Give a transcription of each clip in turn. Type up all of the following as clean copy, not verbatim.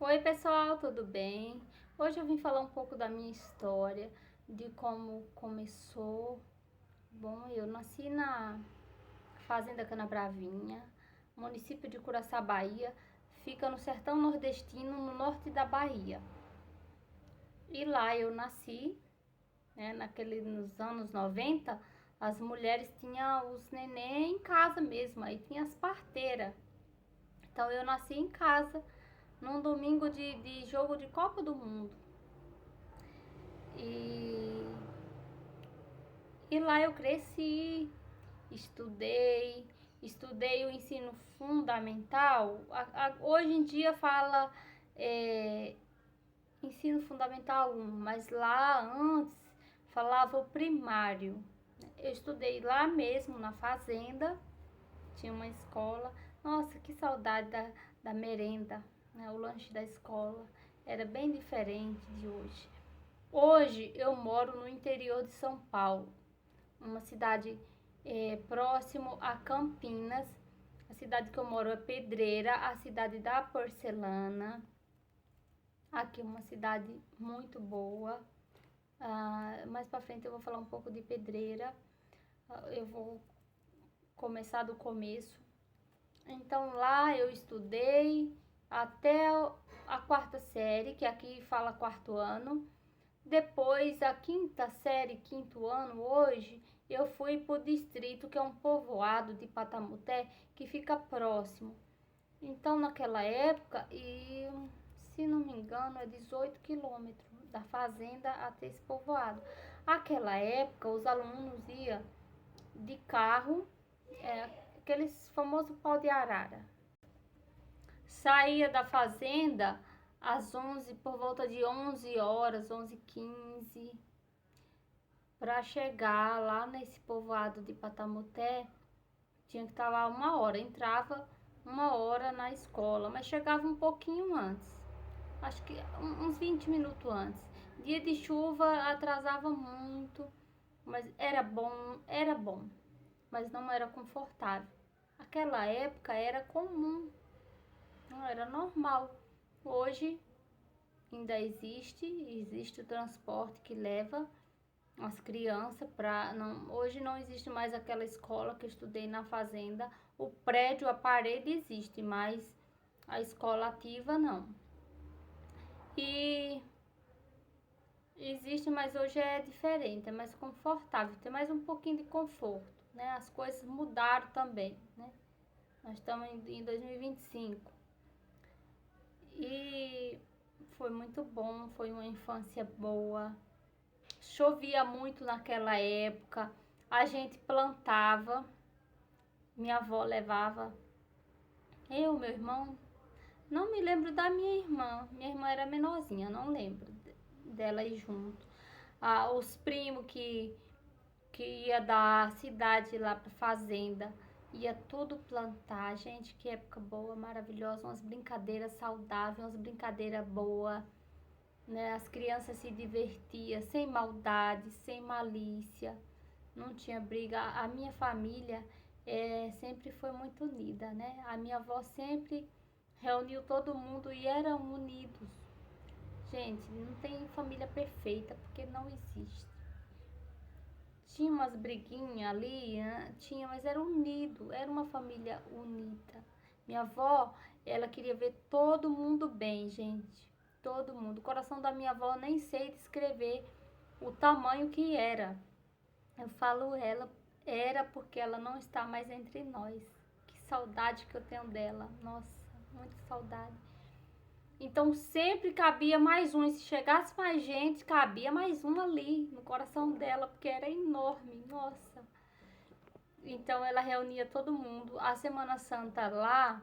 Oi pessoal, tudo bem? Hoje eu vim falar um pouco da minha história, de como começou. Bom, eu nasci na Fazenda Canabravinha, município de Curaçá, Bahia, fica no sertão nordestino, no norte da Bahia. E lá eu nasci, né, nos anos 90, as mulheres tinham os neném em casa mesmo, aí tinha as parteiras. Então eu nasci em casa, num domingo de jogo de Copa do Mundo. E, e lá eu cresci, estudei, estudei o ensino fundamental. Hoje em dia fala ensino fundamental 1, mas lá antes falava o primário. Eu estudei lá mesmo na fazenda, tinha uma escola. Nossa, que saudade da merenda, né? O lanche da escola era bem diferente de hoje. Hoje eu moro no interior de São Paulo, uma cidade próximo a Campinas. A cidade que eu moro é Pedreira, a cidade da porcelana. Aqui é uma cidade muito boa. Mais para frente eu vou falar um pouco de Pedreira. Eu vou começar do começo. Então lá eu estudei até a quarta série, que aqui fala quarto ano. Depois, a quinta série, quinto ano, hoje, eu fui para o distrito, que é um povoado de Patamuté, que fica próximo. Então, naquela época, e se não me engano, é 18 quilômetros da fazenda até esse povoado. Aquela época, os alunos iam de carro, aqueles famosos pau de arara. Saía da fazenda às 11, por volta de 11 horas, 11h15, para chegar lá nesse povoado de Patamuté. Tinha que estar lá 1 hora, entrava 1 hora na escola, mas chegava um pouquinho antes, acho que uns 20 minutos antes. Dia de chuva atrasava muito, mas era bom, mas não era confortável. Aquela época era comum, não era normal. Hoje ainda existe o transporte que leva as crianças para não. Hoje não existe mais aquela escola que eu estudei na fazenda. O prédio, a parede existe, mas a escola ativa não. E existe, mas hoje é diferente, é mais confortável, tem mais um pouquinho de conforto, né? As coisas mudaram também, né? Nós estamos em 2025. E foi muito bom, foi uma infância boa. Chovia muito naquela época, a gente plantava, minha avó levava, meu irmão, não me lembro da minha irmã era menorzinha, não lembro dela ir junto. Os primos que ia da cidade lá pra fazenda, ia tudo plantar. Gente, que época boa, maravilhosa, umas brincadeiras saudáveis, umas brincadeiras boas, né? As crianças se divertiam sem maldade, sem malícia, não tinha briga. A minha família sempre foi muito unida, né? A minha avó sempre reuniu todo mundo e eram unidos. Gente, não tem família perfeita, porque não existe. Tinha umas briguinhas ali, né? Tinha, mas era unido, era uma família unida. Minha avó, ela queria ver todo mundo bem, gente. Todo mundo. O coração da minha avó, nem sei descrever o tamanho que era. Eu falo ela, era porque ela não está mais entre nós. Que saudade que eu tenho dela. Nossa, muita saudade. Então sempre cabia mais um. E se chegasse mais gente, cabia mais um ali no coração dela, porque era enorme. Nossa. Então ela reunia todo mundo. A Semana Santa lá,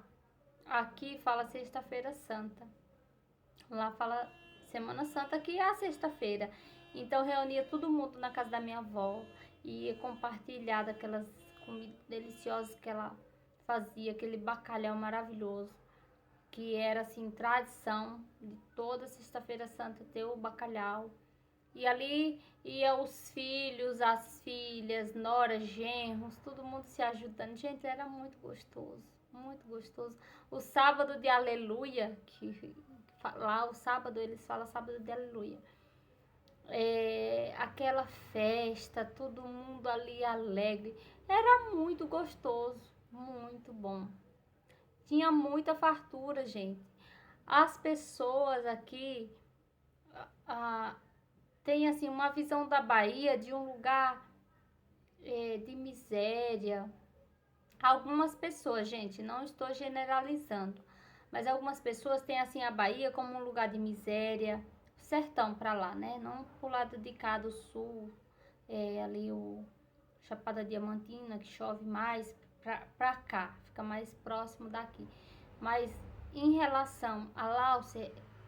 aqui fala Sexta-feira Santa. Lá fala Semana Santa, que é a sexta-feira. Então reunia todo mundo na casa da minha avó e ia compartilhar daquelas comidas deliciosas que ela fazia, aquele bacalhau maravilhoso, que era assim tradição de toda sexta-feira santa ter o bacalhau. E ali ia os filhos, as filhas, noras, genros, todo mundo se ajudando. Gente, era muito gostoso, muito gostoso. O sábado de aleluia, que Lá o sábado eles falam sábado de aleluia. Aquela festa, todo mundo ali alegre. Era muito gostoso, muito bom. Tinha muita fartura, gente. As pessoas aqui ah, têm assim uma visão da Bahia de um lugar de miséria. Algumas pessoas, gente, não estou generalizando, mas algumas pessoas têm assim a Bahia como um lugar de miséria, sertão pra lá, né? Não pro lado de cá do sul, ali o Chapada Diamantina, que chove mais, pra cá, fica mais próximo daqui. Mas em relação a lá,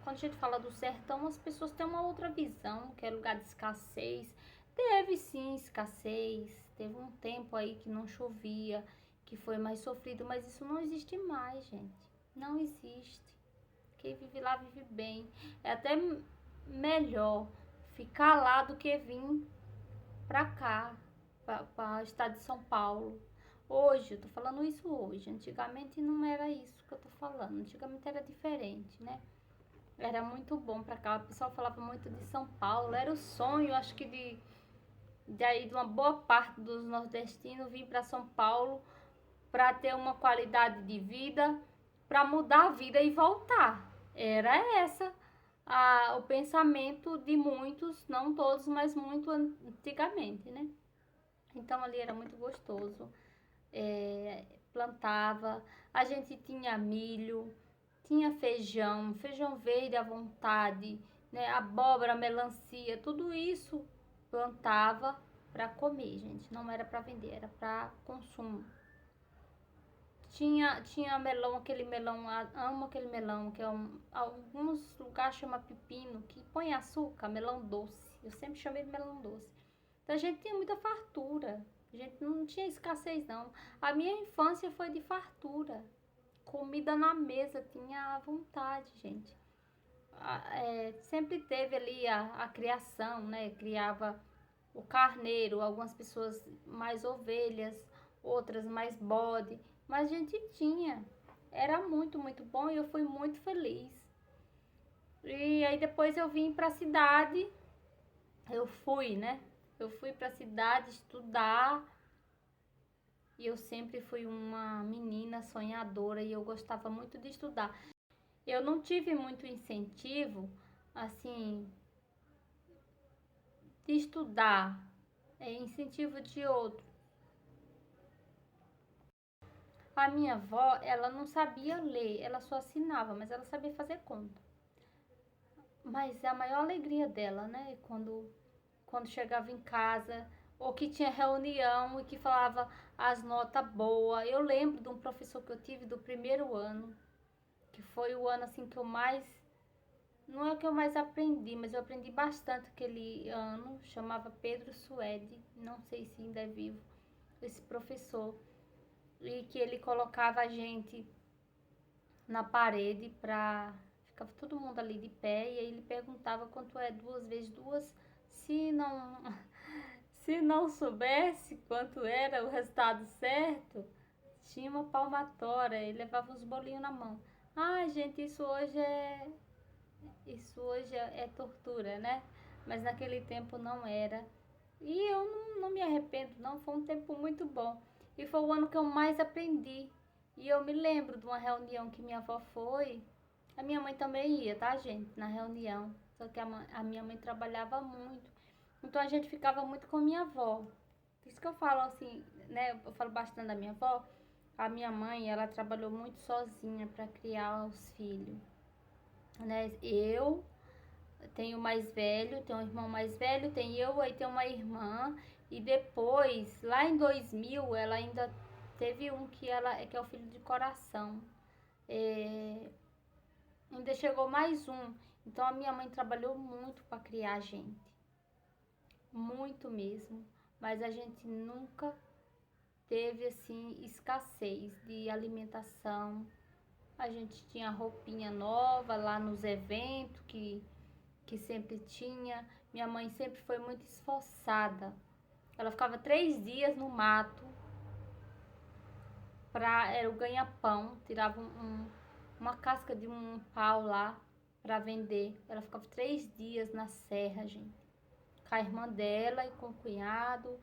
quando a gente fala do sertão, as pessoas têm uma outra visão, que é lugar de escassez. Teve sim escassez, teve um tempo aí que não chovia, que foi mais sofrido, mas isso não existe mais, gente. Não existe. Quem vive lá vive bem. É até melhor ficar lá do que vir pra cá, para o estado de São Paulo. Hoje, eu tô falando isso hoje. Antigamente não era isso que eu tô falando. Antigamente era diferente, né? Era muito bom pra cá. O pessoal falava muito de São Paulo. Era o sonho, acho que de aí de uma boa parte dos nordestinos vir para São Paulo para ter uma qualidade de vida, para mudar a vida e voltar. Era essa o pensamento de muitos, não todos, mas muito antigamente, né? Então ali era muito gostoso. Plantava, a gente tinha milho, tinha feijão, feijão verde à vontade, né? Abóbora, melancia, tudo isso plantava para comer, gente. Não era para vender, era para consumo. Tinha melão, aquele melão, amo aquele melão, que alguns lugares chama pepino, que põe açúcar, melão doce. Eu sempre chamei de melão doce. Então a gente tinha muita fartura. A gente não tinha escassez, não. A minha infância foi de fartura. Comida na mesa, tinha à vontade, gente. Sempre teve ali a criação, né? Criava o carneiro, algumas pessoas mais ovelhas, outras mais bode. Mas a gente tinha. Era muito, muito bom e eu fui muito feliz. E aí depois eu vim pra cidade. Eu fui, né? Eu fui pra cidade estudar. E eu sempre fui uma menina sonhadora e eu gostava muito de estudar. Eu não tive muito incentivo, assim, de estudar, incentivo de outro. A minha avó, ela não sabia ler, ela só assinava, mas ela sabia fazer conta. Mas a maior alegria dela, né, quando chegava em casa, ou que tinha reunião e que falava as notas boas. Eu lembro de um professor que eu tive do primeiro ano, que foi o ano assim que eu mais, não é o que eu mais aprendi, mas eu aprendi bastante aquele ano, chamava Pedro Suede, não sei se ainda é vivo, esse professor, e que ele colocava a gente na parede pra, ficava todo mundo ali de pé, e aí ele perguntava quanto é 2 vezes 2, se não, se não soubesse quanto era o resultado certo, tinha uma palmatória, ele levava uns bolinhos na mão. Ai, gente, isso hoje é tortura, né? Mas naquele tempo não era. E eu não me arrependo, não. Foi um tempo muito bom. E foi o ano que eu mais aprendi. E eu me lembro de uma reunião que minha avó foi. A minha mãe também ia, tá, gente? Na reunião. Só que a minha mãe trabalhava muito. Então a gente ficava muito com minha avó. Por isso que eu falo assim, né? Eu falo bastante da minha avó. A minha mãe, ela trabalhou muito sozinha para criar os filhos, né? Eu tenho mais velho, tenho um irmão mais velho, tem eu, aí tem uma irmã. E depois, lá em 2000, ela ainda teve um que que é o filho de coração. Ainda chegou mais um. Então a minha mãe trabalhou muito para criar a gente. Muito mesmo. Mas a gente nunca teve assim escassez de alimentação. A gente tinha roupinha nova lá nos eventos que sempre tinha. Minha mãe sempre foi muito esforçada. Ela ficava 3 dias no mato, era o ganha-pão, tirava uma casca de um pau lá, para vender. Ela ficava 3 dias na serra, gente. Com a irmã dela e com o cunhado.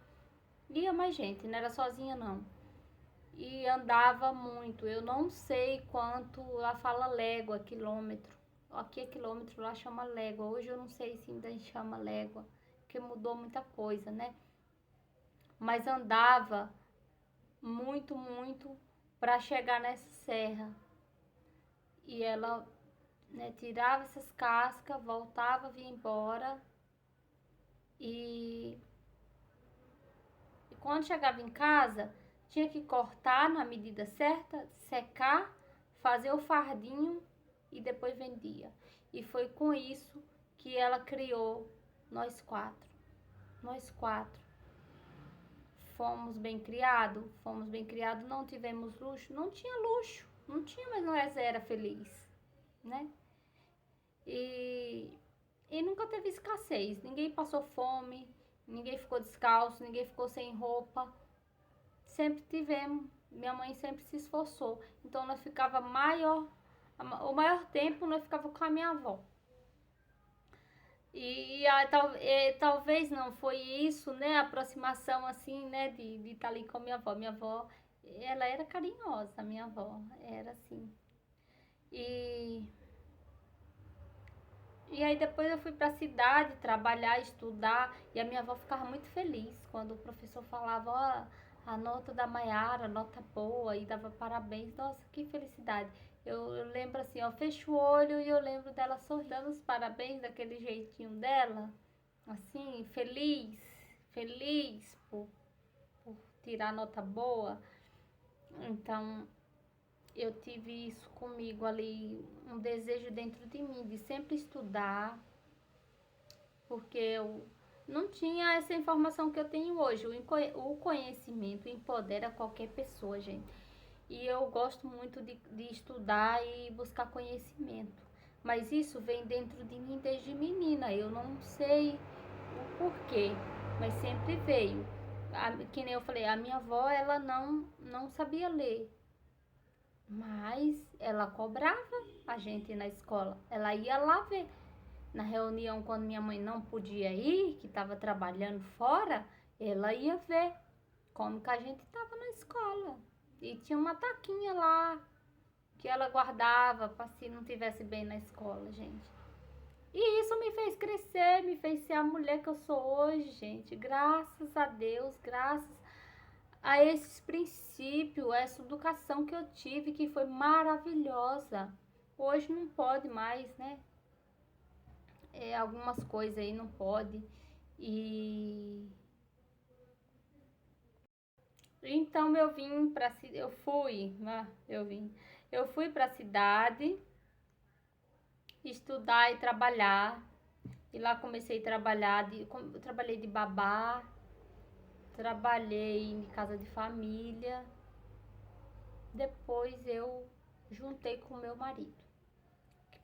Ia mais gente, não era sozinha não. E andava muito. Eu não sei quanto, lá fala légua, quilômetro. Aqui é quilômetro, lá chama légua. Hoje eu não sei se ainda chama légua, porque mudou muita coisa, né? Mas andava muito, muito para chegar nessa serra. E ela, né, tirava essas cascas, voltava, vinha embora. E quando chegava em casa, tinha que cortar na medida certa, secar, fazer o fardinho e depois vendia. E foi com isso que ela criou nós quatro. Nós quatro. Fomos bem criados, não tivemos luxo, não tinha luxo, não tinha, mas nós era feliz, né? E nunca teve escassez, ninguém passou fome, ninguém ficou descalço, ninguém ficou sem roupa. Sempre tivemos, minha mãe sempre se esforçou. Então nós ficava o maior tempo nós ficava com a minha avó. Talvez não foi isso, né? A aproximação assim, né? De estar ali com a minha avó. Minha avó, ela era carinhosa, minha avó, era assim. E aí depois eu fui para a cidade trabalhar, estudar, e a minha avó ficava muito feliz quando o professor falava, ó, a nota da Maiara, nota boa, e dava parabéns. Nossa, que felicidade. Eu lembro assim, ó, fecho o olho e eu lembro dela sorrindo os parabéns daquele jeitinho dela, assim, feliz por tirar nota boa. Então, eu tive isso comigo ali, um desejo dentro de mim de sempre estudar, porque eu não tinha essa informação que eu tenho hoje. O conhecimento empodera qualquer pessoa, gente. E eu gosto muito de estudar e buscar conhecimento. Mas isso vem dentro de mim desde menina. Eu não sei o porquê, mas sempre veio. Que nem eu falei, a minha avó, ela não sabia ler. Mas ela cobrava a gente na escola. Ela ia lá ver. Na reunião, quando minha mãe não podia ir, que estava trabalhando fora, ela ia ver como que a gente estava na escola. E tinha uma taquinha lá que ela guardava para se não tivesse bem na escola, gente. E isso me fez crescer, me fez ser a mulher que eu sou hoje, gente. Graças a Deus, graças a esses princípios, essa educação que eu tive, que foi maravilhosa. Hoje não pode mais, né? Algumas coisas aí não pode. E então eu fui para a cidade estudar e trabalhar. E lá comecei a trabalhar, eu trabalhei de babá, trabalhei em casa de família. Depois eu juntei com meu marido.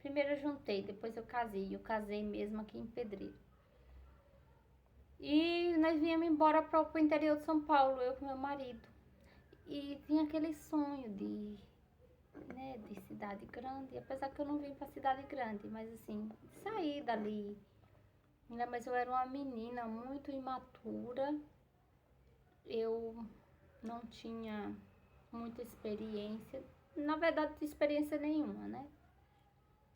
Primeiro eu juntei, depois eu casei. Eu casei mesmo aqui em Pedreiro. E nós viemos embora para o interior de São Paulo, eu com meu marido. E tinha aquele sonho de cidade grande, apesar que eu não vim para cidade grande, mas assim, sair dali. Mas eu era uma menina muito imatura, eu não tinha muita experiência, na verdade, experiência nenhuma, né?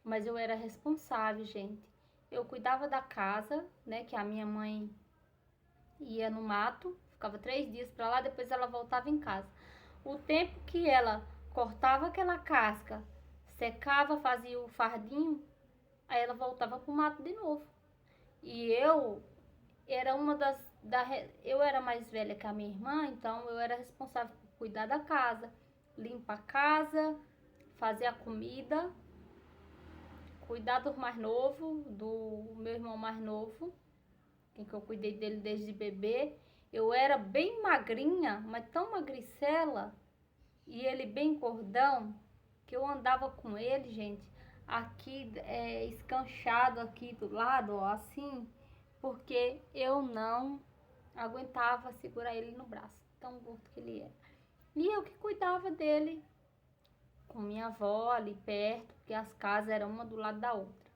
Mas eu era responsável, gente. Eu cuidava da casa, né, que a minha mãe ia no mato, ficava 3 dias para lá, depois ela voltava em casa. O tempo que ela cortava aquela casca, secava, fazia o fardinho, aí ela voltava pro mato de novo. E eu era eu era mais velha que a minha irmã, então eu era responsável por cuidar da casa, limpar a casa, fazer a comida, cuidar do mais novo, do meu irmão mais novo, que eu cuidei dele desde bebê. Eu era bem magrinha, mas tão magricela, e ele bem gordão, que eu andava com ele, gente, aqui escanchado aqui do lado, ó, assim, porque eu não aguentava segurar ele no braço, tão gordo que ele era. E eu que cuidava dele com minha avó ali perto, porque as casas eram uma do lado da outra.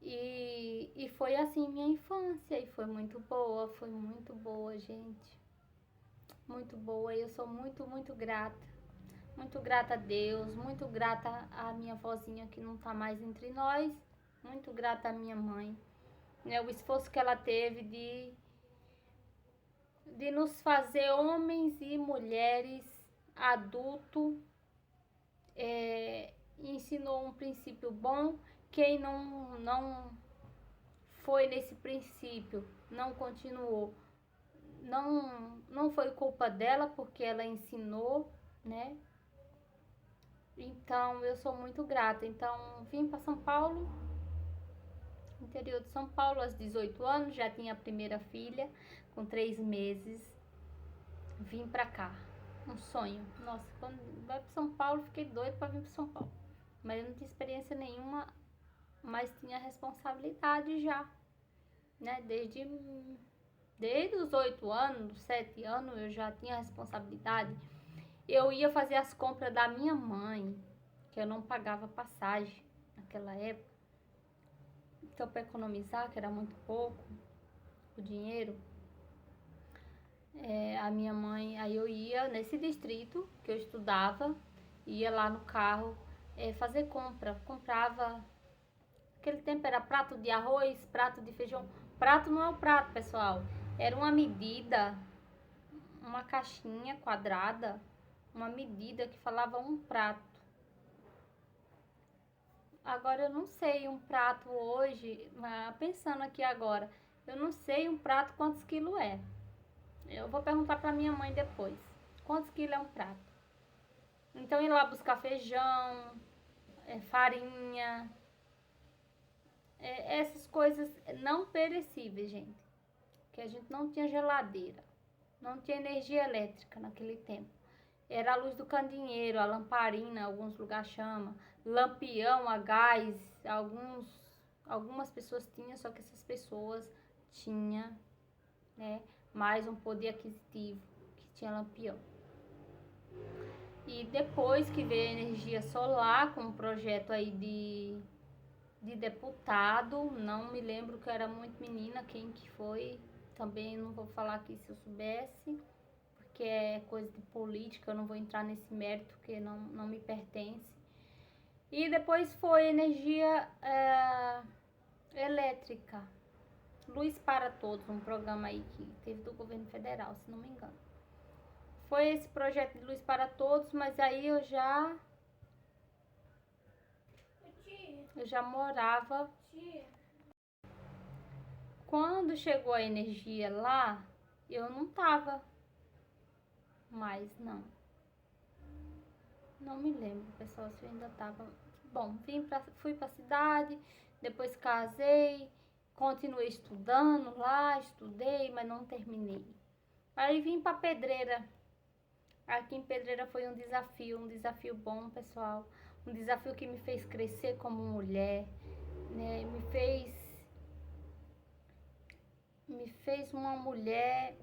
E foi assim minha infância, e foi muito boa, gente. Muito boa, e eu sou muito grata. Muito grata a Deus, muito grata à minha vozinha que não tá mais entre nós, muito grata à minha mãe, né? O esforço que ela teve de nos fazer homens e mulheres adultos, ensinou um princípio bom. Quem não foi nesse princípio, não continuou, não foi culpa dela, porque ela ensinou, né? Então eu sou muito grata. Então vim para São Paulo, interior de São Paulo, aos 18 anos, já tinha a primeira filha, com 3 meses, vim para cá. Um sonho. Nossa, quando vai para São Paulo, fiquei doida para vir para São Paulo. Mas eu não tinha experiência nenhuma, mas tinha responsabilidade já, né? Desde os 8 anos, 7 anos, eu já tinha responsabilidade. Eu ia fazer as compras da minha mãe, que eu não pagava passagem naquela época. Então, para economizar, que era muito pouco o dinheiro, a minha mãe, aí eu ia nesse distrito que eu estudava, ia lá no carro fazer compra. Comprava, aquele tempo era prato de arroz, prato de feijão. Prato não é o prato, pessoal. Era uma medida, uma caixinha quadrada, uma medida que falava um prato. Agora eu não sei um prato hoje, pensando aqui agora, eu não sei um prato quantos quilos é. Eu vou perguntar pra minha mãe depois. Quantos quilos é um prato? Então ir lá buscar feijão, farinha, essas coisas não perecíveis, gente. Que a gente não tinha geladeira, não tinha energia elétrica naquele tempo. Era a luz do candeeiro, a lamparina, alguns lugares chama, lampião a gás, algumas pessoas tinham, só que essas pessoas tinham, né, mais um poder aquisitivo, que tinha lampião. E depois que veio a energia solar, com um projeto aí de deputado, não me lembro, que eu era muito menina, quem que foi, também não vou falar aqui se eu soubesse, porque é coisa de política, eu não vou entrar nesse mérito, porque não me pertence. E depois foi energia elétrica, Luz para Todos, um programa aí que teve do governo federal, se não me engano. Foi esse projeto de Luz para Todos, mas aí eu já morava. Quando chegou a energia lá, eu não tava mais, não. Não me lembro, pessoal, se eu ainda tava. Bom, fui pra cidade, depois casei, continuei estudando lá, estudei, mas não terminei. Aí vim pra Pedreira. Aqui em Pedreira foi um desafio bom, pessoal. Um desafio que me fez crescer como mulher, né? Me fez uma mulher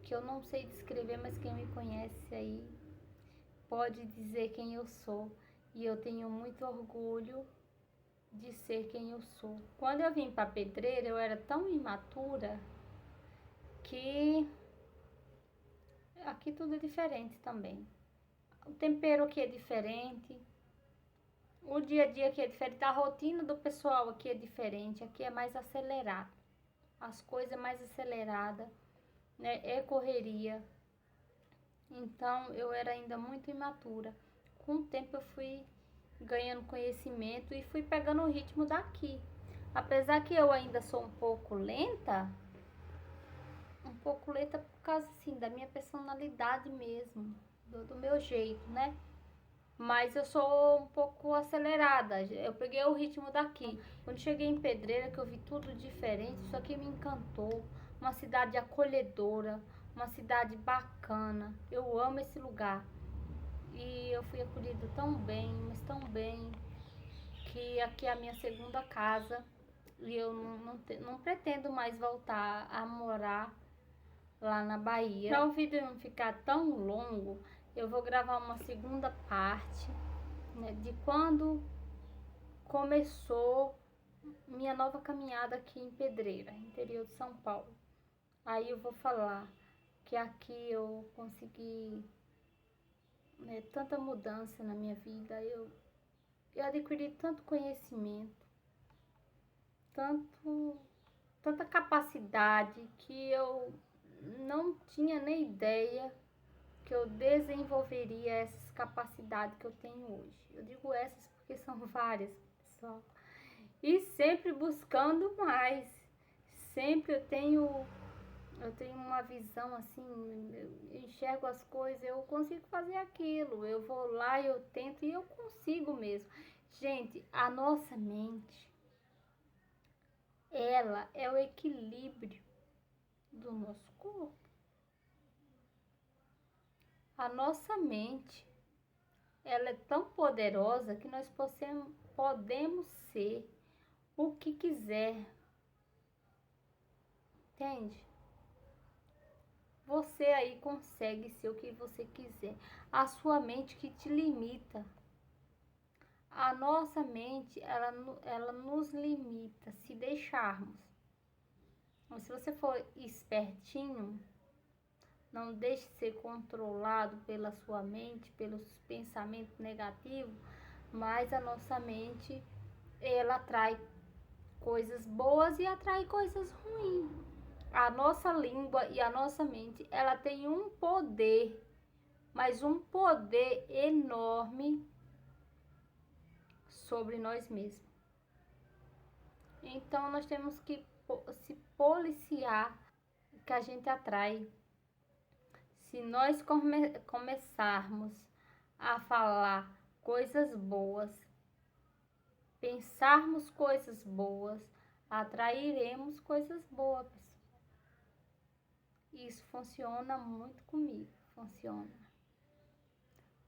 que eu não sei descrever, mas quem me conhece aí pode dizer quem eu sou. E eu tenho muito orgulho de ser quem eu sou. Quando eu vim para Pedreira, eu era tão imatura que aqui tudo é diferente também. O tempero aqui é diferente, o dia a dia aqui é diferente, a rotina do pessoal aqui é diferente, aqui é mais acelerado, as coisas é mais aceleradas, né? É correria. Então eu era ainda muito imatura. Com o tempo eu fui ganhando conhecimento e fui pegando o ritmo daqui. Apesar que eu ainda sou um pouco lenta por causa assim da minha personalidade mesmo, do meu jeito, né? Mas eu sou um pouco acelerada. Eu peguei o ritmo daqui. Quando cheguei em Pedreira, que eu vi tudo diferente, isso aqui me encantou. Uma cidade acolhedora, uma cidade bacana. Eu amo esse lugar. E eu fui acolhida tão bem, mas tão bem, que aqui é a minha segunda casa. E eu não pretendo mais voltar a morar lá na Bahia. Para o vídeo não ficar tão longo, eu vou gravar uma segunda parte, né, de quando começou minha nova caminhada aqui em Pedreira, interior de São Paulo. Aí eu vou falar que aqui eu consegui, né, tanta mudança na minha vida, eu adquiri tanto conhecimento, tanta capacidade que eu não tinha nem ideia que eu desenvolveria essas capacidades que eu tenho hoje. Eu digo essas porque são várias, pessoal. E sempre buscando mais. Sempre eu tenho uma visão assim, eu enxergo as coisas, eu consigo fazer aquilo. Eu vou lá, eu tento e eu consigo mesmo. Gente, a nossa mente, ela é o equilíbrio do nosso corpo. A nossa mente, ela é tão poderosa que nós podemos ser o que quiser. Entende? Você aí consegue ser o que você quiser. A sua mente que te limita. A nossa mente, ela nos limita se deixarmos. Mas se você for espertinho, não deixe ser controlado pela sua mente, pelos pensamentos negativos, mas a nossa mente, ela atrai coisas boas e atrai coisas ruins. A nossa língua e a nossa mente, ela tem um poder, mas um poder enorme sobre nós mesmos. Então nós temos que se policiar que a gente atrai. Se nós começarmos a falar coisas boas, pensarmos coisas boas, atrairemos coisas boas, pessoal. Isso funciona muito comigo, funciona.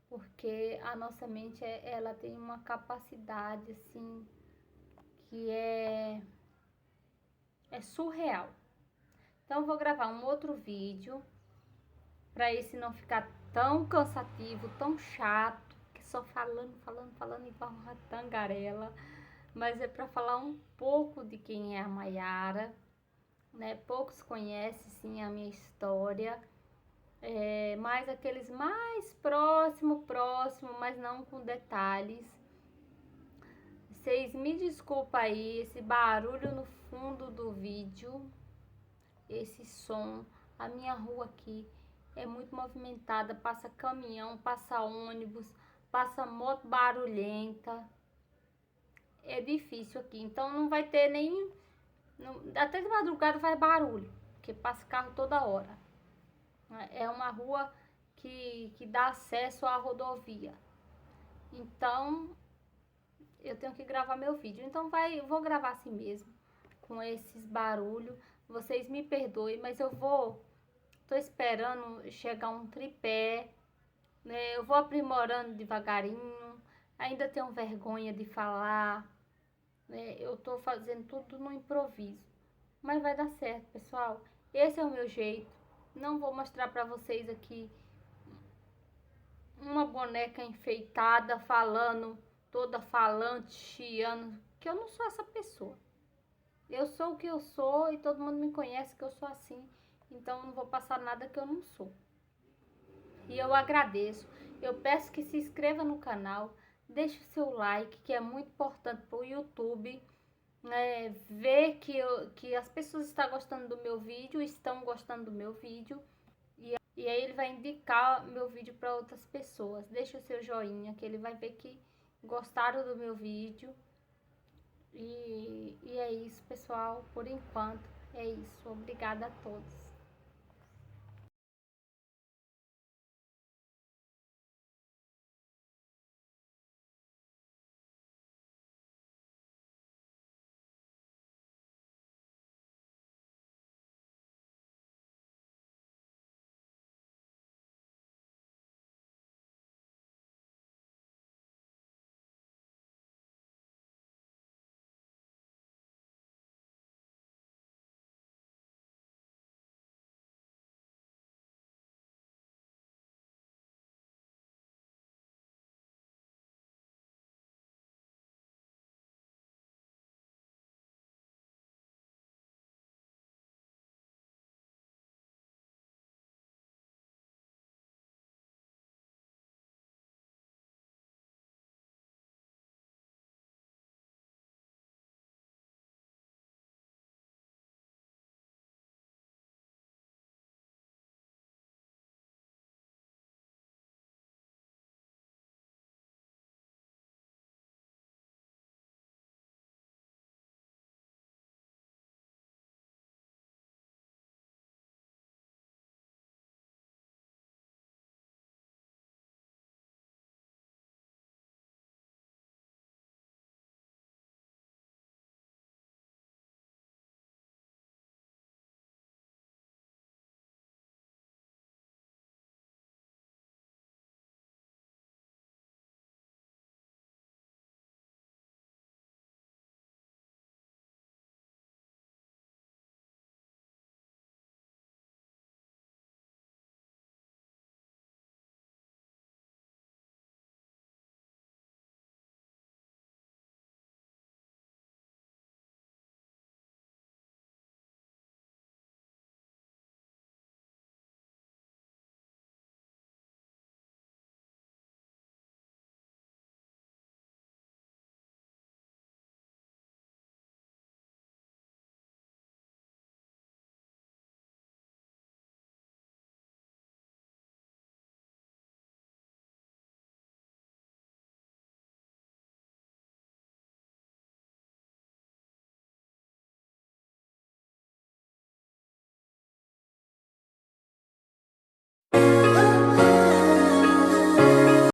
Porque a nossa mente, ela tem uma capacidade, assim, que é surreal. Então, eu vou gravar um outro vídeo, para esse não ficar tão cansativo, tão chato, que só falando igual uma tangarela. Mas é para falar um pouco de quem é a Maiara, né? Poucos conhecem, sim, a minha história. Mais aqueles mais próximo, mas não com detalhes. Vocês me desculpem aí, esse barulho no fundo do vídeo, esse som. A minha rua aqui é muito movimentada, passa caminhão, passa ônibus, passa moto barulhenta. É difícil aqui, então não vai ter nem... até de madrugada faz barulho, porque passa carro toda hora. É uma rua que dá acesso à rodovia. Então, eu tenho que gravar meu vídeo. Então, eu vou gravar assim mesmo, com esses barulhos. Vocês me perdoem, mas tô esperando chegar um tripé, né? Eu vou aprimorando devagarinho. Ainda tenho vergonha de falar, né? Eu tô fazendo tudo no improviso. Mas vai dar certo, pessoal. Esse é o meu jeito. Não vou mostrar pra vocês aqui uma boneca enfeitada, toda falante, chiando, que eu não sou essa pessoa. Eu sou o que eu sou e todo mundo me conhece que eu sou assim. Então não vou passar nada que eu não sou. E eu agradeço. Eu peço que se inscreva no canal, deixe o seu like, que é muito importante para o YouTube, né, ver que as pessoas estão gostando do meu vídeo, e aí ele vai indicar meu vídeo para outras pessoas. Deixa o seu joinha, que ele vai ver que gostaram do meu vídeo. E é isso, pessoal. Por enquanto, é isso. Obrigada a todos.